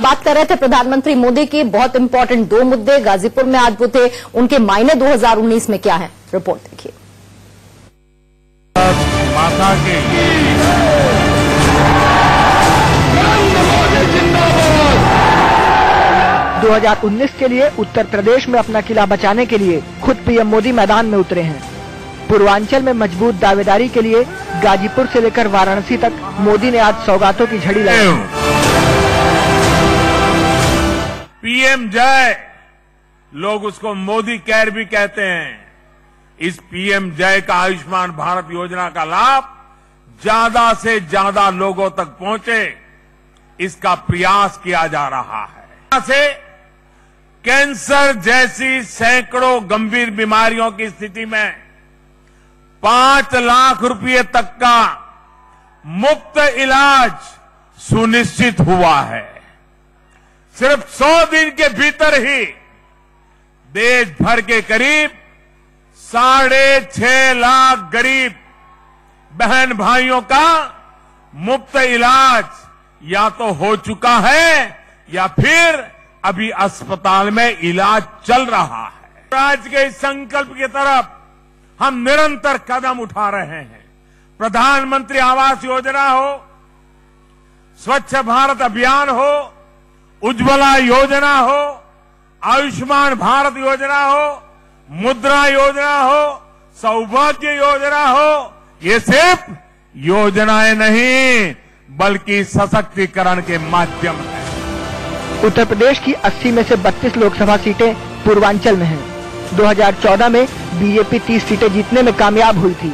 बात कर रहे थे प्रधानमंत्री मोदी की, बहुत इंपॉर्टेंट 2 मुद्दे गाजीपुर में आज वो थे, उनके मायने 2019 में क्या है, रिपोर्ट देखिए। माता के 2019 के लिए उत्तर प्रदेश में अपना किला बचाने के लिए खुद पीएम मोदी मैदान में उतरे हैं। पूर्वांचल में मजबूत दावेदारी के लिए गाजीपुर से लेकर वाराणसी तक मोदी ने आज सौगातों की झड़ी लगाई। पीएम जय, लोग उसको मोदी केयर भी कहते हैं। इस पीएम जय का आयुष्मान भारत योजना का लाभ ज्यादा से ज्यादा लोगों तक पहुंचे, इसका प्रयास किया जा रहा है। से कैंसर जैसी सैकड़ों गंभीर बीमारियों की स्थिति में 5 लाख रुपए तक का मुफ्त इलाज सुनिश्चित हुआ है। सिर्फ 100 दिन के भीतर ही देश भर के करीब 6.5 लाख गरीब बहन भाइयों का मुफ्त इलाज या तो हो चुका है या फिर अभी अस्पताल में इलाज चल रहा है। राज्य के इस संकल्प की तरफ हम निरंतर कदम उठा रहे हैं। प्रधानमंत्री आवास योजना हो, स्वच्छ भारत अभियान हो, उज्ज्वला योजना हो, आयुष्मान भारत योजना हो, मुद्रा योजना हो, सौभाग्य योजना हो, ये सिर्फ योजनाएं नहीं बल्कि सशक्तिकरण के माध्यम है। उत्तर प्रदेश की 80 में से 32 लोकसभा सीटें पूर्वांचल में हैं। 2014 में बीजेपी 30 सीटें जीतने में कामयाब हुई थी।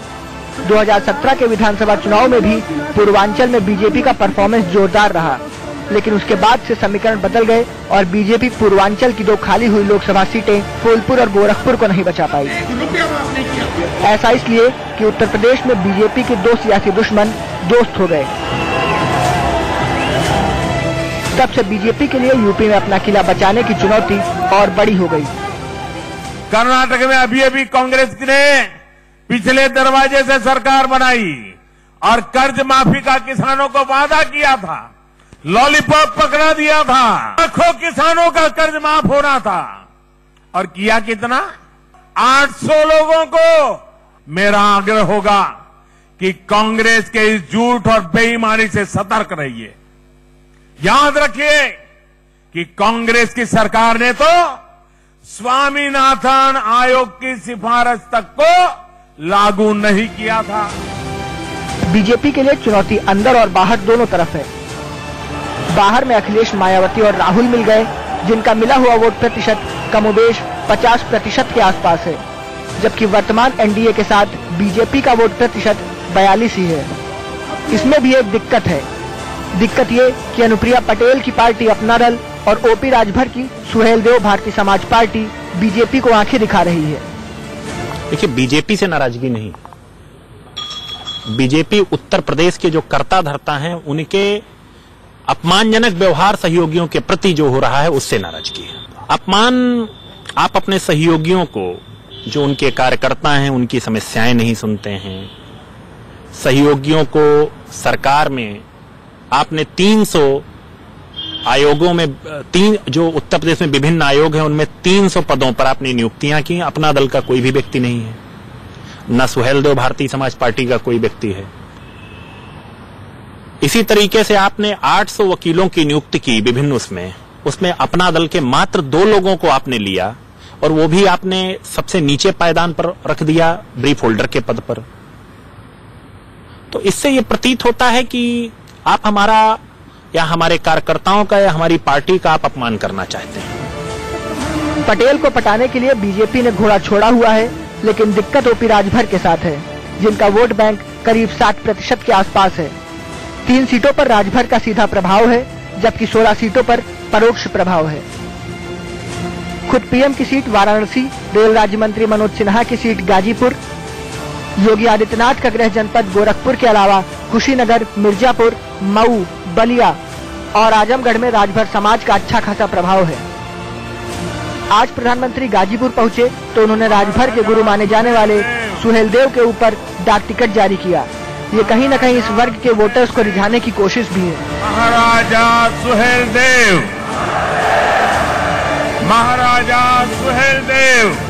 2017 के विधानसभा चुनाव में भी पूर्वांचल में बीजेपी का परफॉर्मेंस जोरदार रहा, लेकिन उसके बाद से समीकरण बदल गए और बीजेपी पूर्वांचल की 2 खाली हुई लोकसभा सीटें फूलपुर और गोरखपुर को नहीं बचा पाई। ऐसा इसलिए कि उत्तर प्रदेश में बीजेपी के 2 सियासी दुश्मन दोस्त हो गए। तब से बीजेपी के लिए यूपी में अपना किला बचाने की चुनौती और बड़ी हो गई। कर्नाटक में अभी कांग्रेस ने पिछले दरवाजे से सरकार बनाई और कर्ज माफी का किसानों को वादा किया था, लॉलीपॉप पकड़ा दिया था, लाखों किसानों का कर्ज माफ होना था और किया कितना? 800 लोगों को। मेरा आग्रह होगा कि कांग्रेस के इस झूठ और बेईमानी से सतर्क रहिए। याद रखिए कि कांग्रेस की सरकार ने तो स्वामीनाथन आयोग की सिफारिश तक को लागू नहीं किया था। बीजेपी के लिए चुनौती अंदर और बाहर दोनों तरफ है। बाहर में अखिलेश, मायावती और राहुल मिल गए, जिनका मिला हुआ वोट प्रतिशत कमोबेश 50% के आसपास है, जबकि वर्तमान एनडीए के साथ बीजेपी का वोट प्रतिशत 42 ही है। इसमें भी एक दिक्कत है। दिक्कत ये कि अनुप्रिया पटेल की पार्टी अपना दल और ओपी राजभर की सुहेलदेव भारतीय समाज पार्टी बीजेपी को आंखें दिखा रही है। देखिए, बीजेपी से नाराजगी नहीं, बीजेपी उत्तर प्रदेश के जो कर्ता धर्ता हैं उनके अपमानजनक व्यवहार सहयोगियों के प्रति जो हो रहा है उससे नाराजगी है। अपमान आप अपने सहयोगियों को, जो उनके कार्यकर्ता हैं, उनकी समस्याएं नहीं सुनते हैं। सहयोगियों को सरकार में आपने 300 आयोगों में जो उत्तर प्रदेश में विभिन्न आयोग हैं उनमें 300 पदों पर आपने नियुक्तियां की। अपना दल का कोई भी व्यक्ति नहीं है, न सुहेलदेव भारतीय समाज पार्टी का कोई व्यक्ति है। इसी तरीके से आपने 800 वकीलों की नियुक्ति की विभिन्न उसमें अपना दल के मात्र 2 लोगों को आपने लिया और वो भी आपने सबसे नीचे पायदान पर रख दिया, ब्रीफ होल्डर के पद पर। तो इससे ये प्रतीत होता है कि आप हमारा या हमारे कार्यकर्ताओं का या हमारी पार्टी का आप अपमान करना चाहते हैं। पटेल को पटाने के लिए बीजेपी ने घोड़ा छोड़ा हुआ है, लेकिन दिक्कत ओपी राजभर के साथ है, जिनका वोट बैंक करीब 60% के आसपास है। 3 सीटों पर राजभर का सीधा प्रभाव है, जबकि 16 सीटों पर परोक्ष प्रभाव है। खुद पीएम की सीट वाराणसी, रेल राज्य मंत्री मनोज सिन्हा की सीट गाजीपुर, योगी आदित्यनाथ का गृह जनपद गोरखपुर के अलावा कुशीनगर, मिर्जापुर, मऊ, बलिया और आजमगढ़ में राजभर समाज का अच्छा खासा प्रभाव है। आज प्रधानमंत्री गाजीपुर पहुंचे तो उन्होंने राजभर के गुरु माने जाने वाले सुहेलदेव के ऊपर डाक टिकट जारी किया। ये कहीं न कहीं इस वर्ग के वोटर्स को रिझाने की कोशिश भी है। महाराजा सुहेलदेव महाराजा सुहेलदेव